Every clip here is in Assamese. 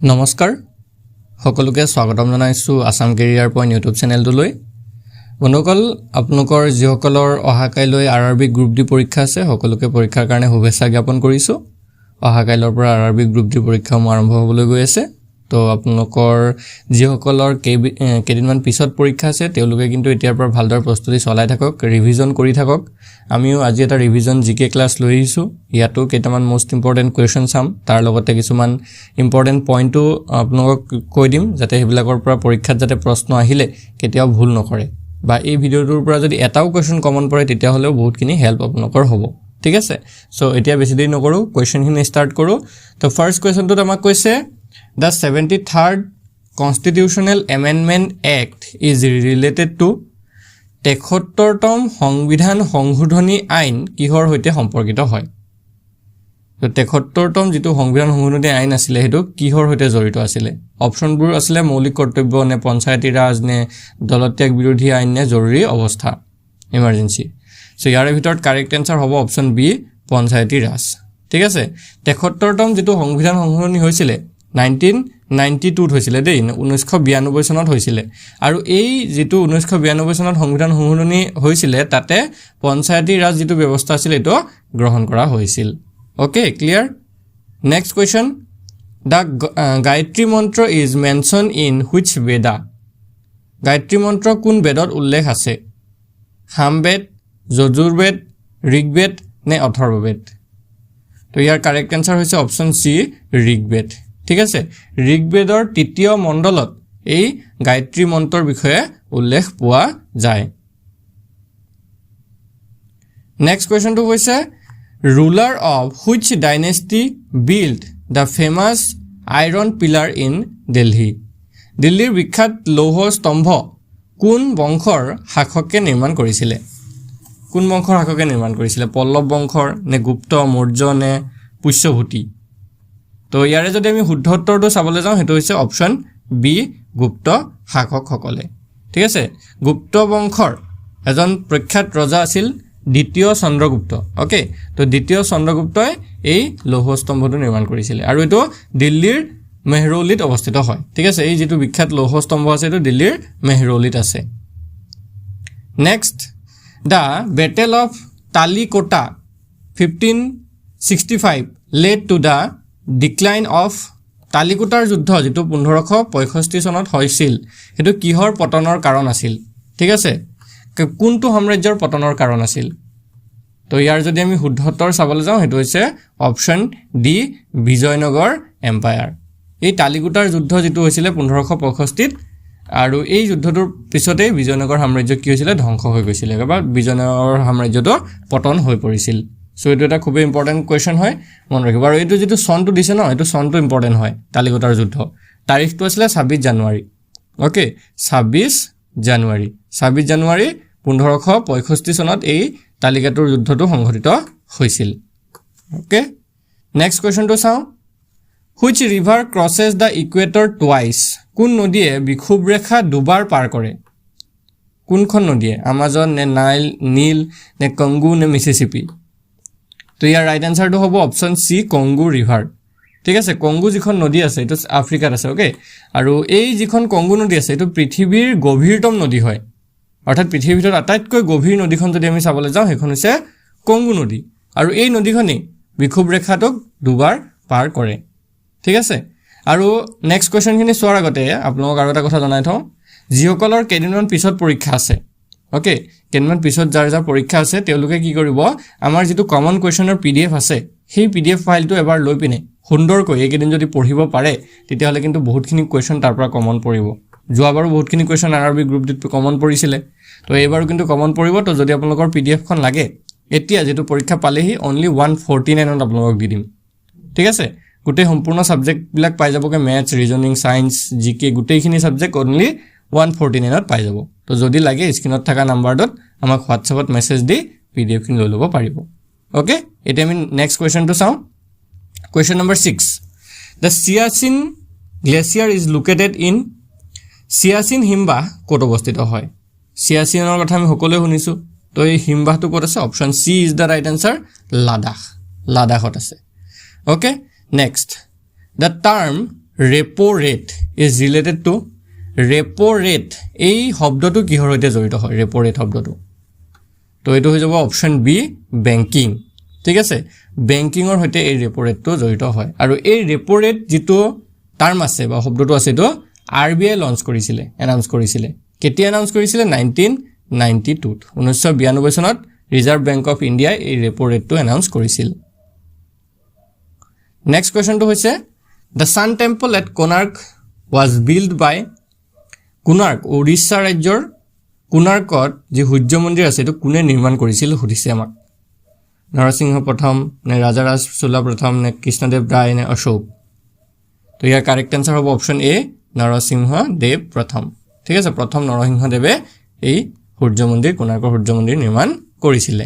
নমস্কাৰ সকলোকে স্বাগতম জনাইছো আসাম কেৰিয়াৰ পইণ্ট ইউটিউব চেনেলটোলৈ বন্ধুসকল আপোনালোকৰ যিসকলৰ অহাকাইলৈ আৰআৰবি গ্ৰুপ ডি পৰীক্ষা আছে সকলোকে পৰীক্ষাৰ কাৰণে শুভেচ্ছা জ্ঞাপন কৰিছো অহাকাইলৰ পৰা আৰআৰবি গ্ৰুপ ডি পৰীক্ষা আৰম্ভ হ'বলৈ গৈ আছে তো আপোনালোকৰ যিসকলৰ কেইদিনমান পিছত পৰীক্ষা আছে তেওঁলোকে কিন্তু এতিয়াৰ পৰা ভালদৰে প্ৰস্তুতি চলাই থাকক ৰিভিজন কৰি থাকক আমিও আজি এটা ৰিভিজন জিকে ক্লাছ লৈ আহিছো ইয়াতো কেইটামান মোস্ট ইম্পৰ্টেন্ট কোৱেশ্চন চাম তাৰ লগতে কিছুমান ইম্পৰ্টেন্ট পইণ্টও আপোনালোকক কৈ দিম যাতে হেবিলাকৰ পৰা পৰীক্ষাত যাতে প্ৰশ্ন আহিলে কেতিয়াও ভুল নকৰে বা এই ভিডিওটোৰ পৰা যদি এটাও কোৱেশ্চন কমন পৰে তেতিয়া হলেও বহুতখিনি হেল্প আপোনালোকৰ হ'ব ঠিক আছে সো এতিয়া বেছি দেৰি নকৰো কোৱেশ্চনখিনি ষ্টাৰ্ট কৰো তো ফাৰ্স্ট কোৱেশ্চনটো আমাক কৈছে The 73rd Constitutional Amendment Act is related to 73তম সংবিধান সংশোধনী আইন কিহৰ হৈতে সম্পৰ্কিত হয় তো 73তম যেটো সংবিধান সংশোধনী আইন আছিল হেতু কিহৰ হৈতে জড়িত আছিল অপচনবোৰ আছিল মৌলিক কৰ্তব্য নে পঞ্চায়তী ৰাজ নে দলত্যাগ বিৰোধী আইন নে জৰুৰী অৱস্থা ইমাৰ্জেন্সি সো ইয়াৰ ভিতৰত কাৰেক্ট আনসাৰ হ'ব অপচন বি পঞ্চায়তী ৰাজ ঠিক আছে 73তম যেটো সংবিধান সংশোধনী হৈছিল 1992 হৈছিল দেই 1992 চনত হৈছিল আৰু এই যেটো 1992 চনত সংবিধান সংশোধনী হৈছিল তাতে পঞ্চায়তী ৰাজ যেটো ব্যৱস্থা আছিল এটো গ্ৰহণ কৰা হৈছিল ওকে ক্লিয়াৰ নেক্সট কোৱেশ্চন দা গায়ত্ৰী মন্ত্ৰ ইজ মেনশন ইন হুইচ বেদা গায়ত্ৰী মন্ত্ৰ কোন বেদত উল্লেখ আছে সামবেদ যজুৰ্বেদ ঋগবেদ নে অথৰ্ববেদ তো ইয়াৰ কাৰেক্ট আনসাৰ হৈছে অপচন সি ঋগবেদ ঠিক আছে ঋগবেদৰ তৃতীয় মণ্ডলত এই গায়ত্ৰী মন্ত্ৰৰ বিষয়ে উল্লেখ পোৱা যায় নেক্সট কোৱেশ্চনটো হৈছে ruler of which dynasty built the famous iron pillar in Delhi দিল্লীৰ বিখ্যাত লৌহ স্তম্ভ কোন বংশৰ শাসকে নিৰ্মাণ কৰিছিল কোন বংশৰ শাসকে নিৰ্মাণ কৰিছিল পল্লৱ বংশৰ নে গুপ্ত মৌৰ্য নে পুষ্যভূতি তো ইয়াৰে যদি আমি শুদ্ধ উত্তৰটো চাবলৈ যাওঁ হেতু হৈছে অপচন বি গুপ্ত শাসকসকলে ঠিক আছে গুপ্ত বংশৰ এজন প্ৰখ্যাত ৰজা আছিল দ্বিতীয় চন্দ্ৰগুপ্ত ওকে তো দ্বিতীয় চন্দ্ৰগুপ্তই এই লৌহ স্তম্ভটো নিৰ্মাণ কৰিছিল আৰু এটো দিল্লীৰ মেহৰৌলিত অৱস্থিত হয় ঠিক আছে এই যেটো বিখ্যাত লৌহ স্তম্ভ আছে এটো দিল্লীৰ মেহৰৌলিত আছে next the battle of Talikota 1565 led to the decline of তালিকোটাৰ যুদ্ধ যেটো 1565 চনত হৈছিল হেতু কিহৰ পতনৰ কাৰণ আছিল ঠিক আছে কোনটো সাম্ৰাজ্যৰ পতনৰ কাৰণ আছিল তো ইয়াৰ যদি আমি শুদ্ধ উত্তৰ চাবলৈ যাওঁ হেতু হৈছে অপচন ডি বিজয়নগৰ এম্পায়াৰ এই তালিকোটাৰ যুদ্ধ যেটো হৈছিল 1565 আৰু এই যুদ্ধটোৰ পিছতে বিজয়নগৰ সাম্ৰাজ্য কি হৈছিল ধ্বংস হৈ গৈছিল বা বিজয়নগৰ সাম্ৰাজ্যটো পতন হৈ পৰিছিল সো এটো এটা খুব ইম্পৰ্টেন্ট কোৱেশ্চন হয় মন ৰাখিব আৰু এটো যেটো সনটো দিছে ন এটো সনটো ইম্পৰ্টেন্ট হয় তালিকোটাৰ যুদ্ধ তাৰিখটো আছিল 26 জানুৱাৰী ওকে 26 জানুৱাৰী 1565 চনত এই তালিকাটোৰ যুদ্ধটো সংঘটিত হৈছিল ওকে নেক্সট কোৱেশ্চনটো চাও which river crosses the equator twice কোন নদীয়ে বিক্ষুব্ধ ৰেখা দুবাৰ পাৰ কৰে কোনখন নদীয়ে আমাজন নে নাইল নীল নে কংগু নে মিছিছিপি তো ইয়াৰ ৰাইট আনসাৰটো হ'ব অপচন সি কংগু ৰিভাৰ ঠিক আছে কংগু যিখন নদী আছে এটো আফ্ৰিকাত আছে ওকে আৰু এই যিখন কংগু নদী আছে এটো পৃথিৱীৰ গভীৰতম নদী হয় অৰ্থাৎ পৃথিৱীৰ ভিতৰত আটাইতকৈ গভীৰ নদীখন যদি আমি চাবলৈ যাওঁ হেখন হৈছে কংগু নদী আৰু এই নদীখনে বিক্ষুব্ধ ৰেখাটোক দুবাৰ পাৰ কৰে ঠিক আছে আৰু নেক্সট কোৱেশ্চনখিনি চোৱাৰ আগতে আপোনালোকক আৰু এটা কথা জনাই থওঁ যিসকলৰ কেইদিনমান পিছত পৰীক্ষা আছে ওকে কেইদিনমান পিছত যাৰ পৰীক্ষা আছে তেওঁলোকে কি কৰিব আমাৰ যেটো কমন কোৱেশ্চনৰ পিডিএফ আছে সেই পিডিএফ ফাইলটো এবাৰ লৈ পিনে সুন্দৰকৈ এইকেদিন যদি পঢ়িব পাৰে তেতিয়া হলে কিন্তু বহুতখিনি কোৱেশ্চন তাৰ পৰা কমন পৰিব যোৱাবাৰো বহুতখিনি কোৱেশ্চন আৰআৰবি গ্ৰুপ ডিত কমন পৰিছিল তো এইবাৰো কিন্তু কমন পৰিব তো যদি আপোনালোকৰ পিডিএফ খন লাগে এতিয়া যেটো পৰীক্ষা পালেহি অনলি 149 ত আপোনালোকক দি দিম ঠিক আছে গুটে সম্পূৰ্ণ সাবজেক্ট বিলাক পাই যাবকে ম্যাথছ ৰিজনিং সায়েন্স জিকে গুটেইখিনি সাবজেক্ট অনলি 149 ত পাই যাব তো যদি লাগে স্ক্ৰিনত থকা নাম্বাৰটোত আমাক হোৱাটছএপত মেছেজ দি পিডিএফ খিনি লৈ ল'ব পাৰিব ওকে এটা আমি নেক্সট কোৱেশ্চনটো চাও question number 6 The Siachen glacier is located in Siachen হিমবাহ ক'ত অৱস্থিত হয় Siacheনৰ কথা আমি সকলোৱে শুনিছো তো এই হিমবাহটো ক'ত আছে option C is the right answer Ladakh লাডাখত আছে okay next The term repo rate is related to repo rate এই শব্দটো কিহৰ সৈতে জড়িত হয় ৰেপো ৰেট শব্দটো তো এইটো হৈ যাব অপশ্যন বি বেংকিং ঠিক আছে বেংকিঙৰ সৈতে এই ৰেপো ৰেটটো জড়িত হয় আৰু এই ৰেপো ৰেট যিটো টাৰ্ম আছে বা শব্দটো আছে এইটো RBI লঞ্চ কৰিছিলে এনাউন্স কৰিছিলে কেতিয়া এনাউন্স কৰিছিলে 1992 1992 চনত ৰিজাৰ্ভ বেংক অফ ইণ্ডিয়া এই ৰেপো ৰেটটো এনাউন্স কৰিছিল নেক্সট কোৱেশ্চনটো হৈছে The Sun Temple at Konark was built by Konark Odisha ৰাজ্যৰ কোনাৰ্কত যে সূৰ্য মন্দিৰ আছে এটো কোনে নিৰ্মাণ কৰিছিল সুধিছে আমাক নৰসিংহ প্ৰথম নে ৰাজাৰাজ চোলা প্ৰথম নে কৃষ্ণদেৱ ৰায় নে অশোক তো ইয়াৰ কাৰেক্ট আনসাৰ হ'ব অপশ্যন এ নৰসিংহ দেৱ প্ৰথম ঠিক আছে প্ৰথম নৰসিংহ দেৱে এই সূৰ্য মন্দিৰ কোনাৰ্কৰ সূৰ্য মন্দিৰ নিৰ্মাণ কৰিছিলে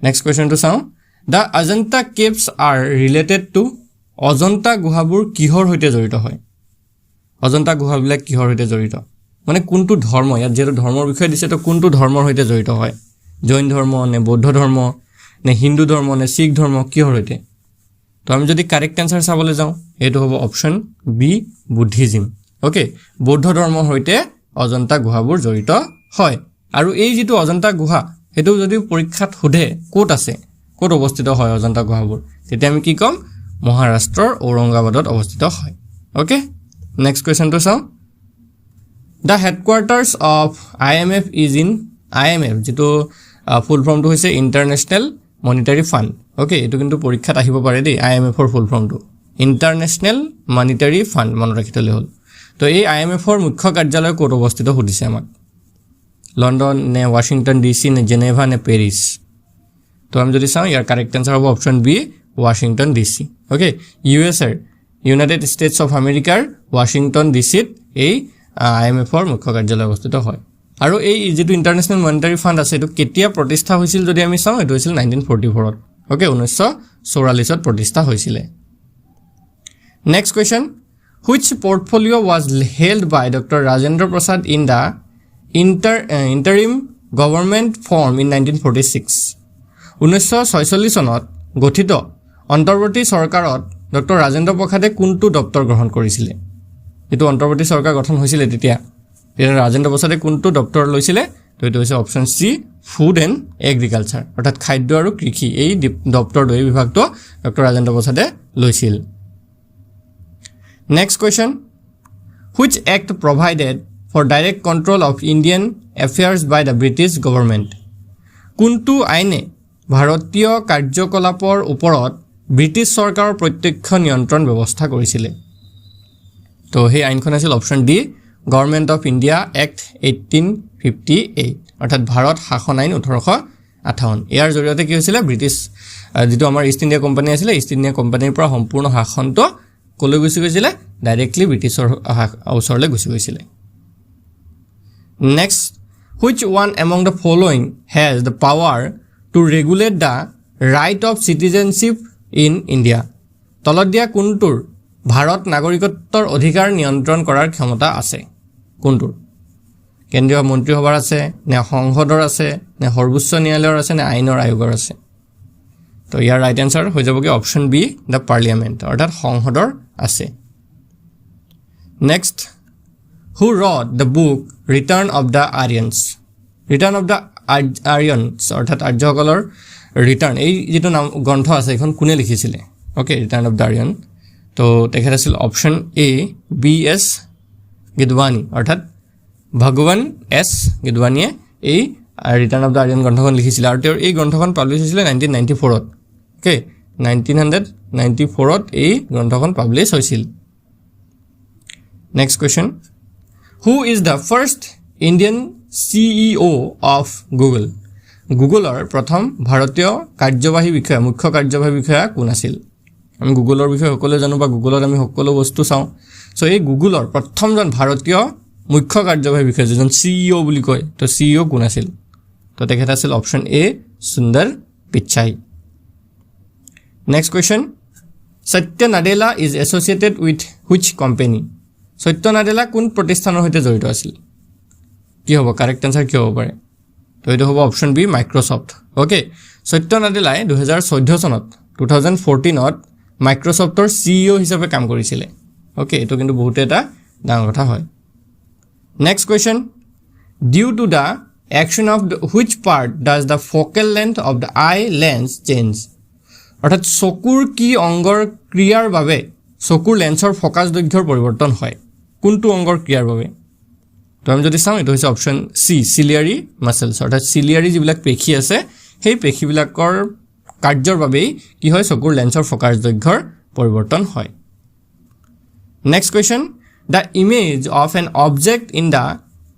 নেক্সট কোৱেশ্চনটো চাওঁ The Ajanta caves are related to Ajanta গুহাবোৰ কিহৰ সৈতে জড়িত হয় অজন্তা গুহাবিলাক কিহৰ সৈতে জড়িত মানে কোনটো ধৰ্ম ইয়াত যেটো ধৰ্মৰ বিষয় দিছে তো কোনটো ধৰ্মৰ সৈতে জড়িত হয় জৈন ধৰ্ম নে বৌদ্ধ ধৰ্ম নে হিন্দু ধৰ্ম নে শিখ ধৰ্ম কিহৰ সৈতে তো আমি যদি কাৰেক্ট আনসাৰ চাবলৈ যাওঁ এটো হ'ব অপশ্যন বি বুদ্ধিজম ওকে বৌদ্ধ ধৰ্মৰ সৈতে অজন্তা গুহাবোৰ জড়িত হয় আৰু এই যেটো অজন্তা গুহা এটো যদি পৰীক্ষাত সোধে ক'ত আছে ক'ত অৱস্থিত হয় অজন্তা গুহাবোৰ তেতিয়া আমি কি কম মহাৰাষ্ট্ৰৰ ঔৰংগাবাদত অৱস্থিত হয় ওকে নেক্সট কোৱেশ্চনটো চাওঁ The headquarters of IMF is in IMF যেটো ফুল ফৰ্মটো হৈছে ইন্টাৰনেশ্যনেল মনিটাৰী ফান্ড ওকে এটো কিন্তু পৰীক্ষাত আহিব পাৰে দেই IMF ৰ ফুল ফৰ্মটো ইন্টাৰনেশ্যনেল মনিটাৰী ফান্ড মনত ৰাখিলে হ'ল তো এই IMF ৰ মুখ্য কাৰ্যালয় ক'ত অৱস্থিত সুধিছে আমাক লণ্ডন নে ওয়াশিংটন ডিসি নে জেনেভা নে পেৰিছ তো আমি যদি চাওঁ ইয়াৰ কাৰেক্ট আনসাৰ হ'ব option B Washington DC okay ইউএছৰ ইউনাইটেড ষ্টেটছ অফ আমেৰিকাৰ ওয়াশিংটন ডিসিত এই IMF ৰ মুখ্য কাৰ্যালয় অৱস্থিত হয় আৰু এই যেটো ইন্টাৰনেশ্যনেল মনিটাৰী ফান্ড আছে এটো কেতিয়া প্ৰতিষ্ঠা হৈছিল যদি আমি চাওঁ এটো হৈছিল 1944 ত ওকে 1944 ত প্ৰতিষ্ঠা হৈছিল next question which portfolio was held by Dr. Rajendra Prasad in the interim government form in 1946 1946 চনত গঠিত অন্তৰ্বৰ্তী চৰকাৰত ডক্টৰ ৰাজেন্দ্ৰ প্ৰসাদে কোনটো দপ্তৰ গ্ৰহণ কৰিছিল এটো অন্তৰ্বৰ্তী চৰকাৰ গঠন হৈছিল তেতিয়া ৰাজেন্দ্ৰ প্ৰসাদে কোনটো দপ্তৰ লৈছিলে তো এটো হৈছে option sea food and agriculture অৰ্থাৎ খাদ্য আৰু কৃষি এই দপ্তৰ দুই বিভাগটো ডক্টৰ ৰাজেন্দ্ৰ প্ৰসাদে লৈছিল next question which act provided for direct control of Indian affairs by the British government কোনটো আইনে ভাৰতীয় কাৰ্যকলাপৰ ওপৰত ব্ৰিটিছ চৰকাৰৰ প্ৰত্যক্ষ নিয়ন্ত্ৰণ ব্যৱস্থা কৰিছিল তো সেই আইনখন আছিল option D government of India act 1858 অৰ্থাৎ ভাৰত শাসন আইন 1858 ইয়াৰ জৰিয়তে কি হৈছিল ব্ৰিটিছ যেটো আমাৰ ইষ্ট ইণ্ডিয়া কোম্পানী আছিল ইষ্ট ইণ্ডিয়া কোম্পানীৰ পৰা সম্পূৰ্ণ শাসনটো কলৈ গুছি গৈছিল ডাইৰেক্টলি ব্ৰিটিছৰ ওচৰলৈ গুছি গৈছিল next which one among the following has the power to regulate the right of citizenship in India তলত দিয়া কোনটোৰ ভাৰত নাগৰিকত্বৰ অধিকাৰ নিয়ন্ত্ৰণ কৰাৰ ক্ষমতা আছে কোনটোৰ কেন্দ্ৰীয় মন্ত্ৰীসভাৰ আছে নে সংসদৰ আছে নে সৰ্বোচ্চ ন্যায়ালয়ৰ আছে নে আইনৰ আয়োগৰ আছে তো ইয়াৰ ৰাইট আনসাৰ হৈ যাব কি অপশ্যন বি দা পাৰ্লিয়ামেন্ট অৰ্থাৎ সংসদৰ আছে next who wrote the book Return of the Aryans Return of the Aryans অৰ্থাৎ আৰ্যসকলৰ ৰিটাৰ্ণ এই যেটো নাম গ্ৰন্থ আছে এখন কোনে লিখিছিলে okay return of the Aryan তো তেখেত আছিল অপশ্যন এ বি এছ গিদৱানী অৰ্থাৎ ভগৱান এছ গিদৱানীয়ে এই ৰিটাৰ্ণ অফ দ্য আৰ্যন গ্ৰন্থখন লিখিছিল আৰু তেওঁৰ এই গ্ৰন্থখন পাব্লিছ হৈছিল 1994 ত ওকে 1994 ত এই গ্ৰন্থখন পাব্লিছ হৈছিল next question who is the first Indian CEO of Google গুগলৰ প্ৰথম ভাৰতীয় কাৰ্যবাহী বিষয়া মুখ্য কাৰ্যবাহী বিষয়া কোন আছিল আমি গুগলৰ বিষয়ে সকলো জানো বা গুগলত আমি সকলো বস্তু চাওঁ সো এই গুগলৰ প্ৰথমজন ভাৰতীয় মুখ্য কাৰ্যবাহী বিষয়া যিজন CEO বুলি কয় তো CEO কোন আছিল তো তেখেত আছিল অপশ্যন এ সুন্দৰ পিচাই নেক্সট কোৱেশ্চন সত্য Nadella is associated with which company সত্য নাডেলা কোন প্ৰতিষ্ঠানৰ সৈতে জড়িত আছিল কি হ'ব কাৰেক্ট আনসাৰ কি হ'ব পাৰে তো এটো হ'ব অপশ্যন বি মাইক্ৰসফট ওকে সত্য নাডেলাই 2014 চনত 2014 ত মাইক্ৰ'ছফ্টৰ CEO হিচাপে কাম কৰিছিলে ওকে এটো কিন্তু বহুত এটা ডাঙৰ কথা হয় next question due to the action of which part does the focal length of the eye lens change অৰ্থাৎ চকুৰ কি অংগৰ ক্ৰিয়াৰ বাবে চকুৰ লেন্সৰ ফোকাস দৈৰ্ঘ্যৰ পৰিৱৰ্তন হয় কোনটো অংগৰ ক্ৰিয়াৰ বাবে তো আমি যদি চাওঁ এটো হৈছে অপচন সি সিলিয়াৰী মাসলছ অৰ্থাৎ সিলিয়াৰী যিবিলাক পেশী আছে সেই পেশীবিলাকৰ কাৰ্যৰ বাবে কি হয় চকুৰ লেন্সৰ ফোকাস দৈৰ্ঘ্যৰ পৰিৱৰ্তন হয় next question the image of an object in the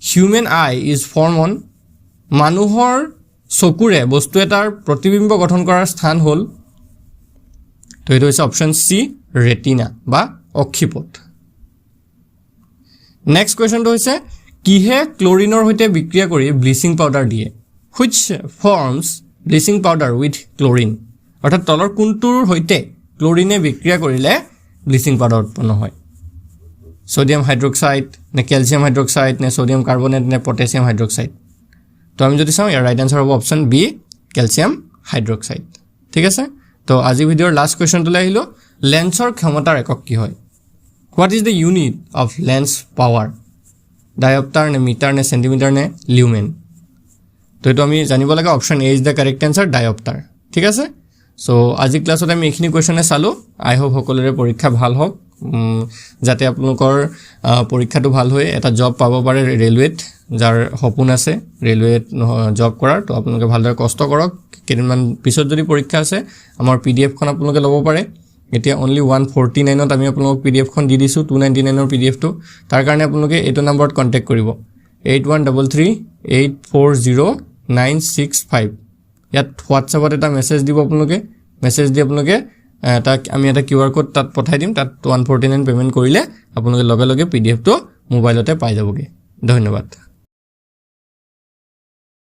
human eye is formed on মানুহৰ চকুৰে বস্তু এটাৰ প্ৰতিবিম্ব গঠন কৰাৰ স্থান হ'ল তো এটো হৈছে অপচন সি ৰেটিনা বা অক্ষিপট নেক্সট কোৱেশ্চনটো হৈছে কিহে ক্লোৰিনৰ সৈতে বিক্ৰিয়া কৰি ব্লিচিং পাউডাৰ দিয়ে which forms bleaching powder with chlorine অৰ্থাৎ তলৰ কোনটোৰ সৈতে ক্লোৰিনে বিক্ৰিয়া কৰিলে ব্লিচিং পাউডাৰ উৎপন্ন হয় সোডিয়াম হাইড্ৰক্সাইড নে ক্যালসিয়াম হাইড্ৰক্সাইড নে সোডিয়াম কাৰ্বনেট নে পটাছিয়াম হাইড্ৰক্সাইড তো আমি যদি চাওঁ ইয়াৰ ৰাইট আনসাৰ হ'ব অপচন বি ক্যালসিয়াম হাইড্ৰক্সাইড ঠিক আছে তো আজি ভিডিওৰ লাষ্ট কোৱেশ্চনটো আহিলো লেন্সৰ ক্ষমতাৰ একক কি হয় what is the unit of lens power dioptre নে মিটাৰ নে সেন্টিমিটাৰ নে লিউমেন তো এটো আমি জানিব লাগে option A is the correct answer dioptre ঠিক আছে সো আজি ক্লাছত আমি এইখিনি কোৱেশ্চনে চালো আই হোপ সকলোৰে পৰীক্ষা ভাল হওক যাতে আপোনালোকৰ পৰীক্ষাটো ভাল হৈ এটা জব পাব পাৰে ৰেলৱেত যাৰ সপোন আছে ৰেলৱেত জব কৰাৰ তো আপোনালোকে ভালদৰে কষ্ট কৰক কেইদিনমান পিছত যদি পৰীক্ষা আছে আমাৰ PDF খন আপোনালোকে ল'ব পাৰে এতিয়া অনলি 149 ত আমি আপোনালোকক PDF খন দি দিছো 299 ৰ PDF টো তাৰ কাৰণে আপোনালোকে এটো নম্বৰত কন্টাক্ট কৰিব 8133840965 ইয়াত WhatsApp এটা মেছেজ দিব আপোনালোকে মেছেজ দি আপোনালোকে তাক আমি এটা QR কোড তাত পঠাই দিম তাত 149 পেমেন্ট কৰিলে আপোনালোকে লগে লগে PDF টো মোবাইলতে পাই যাবগে ধন্যবাদ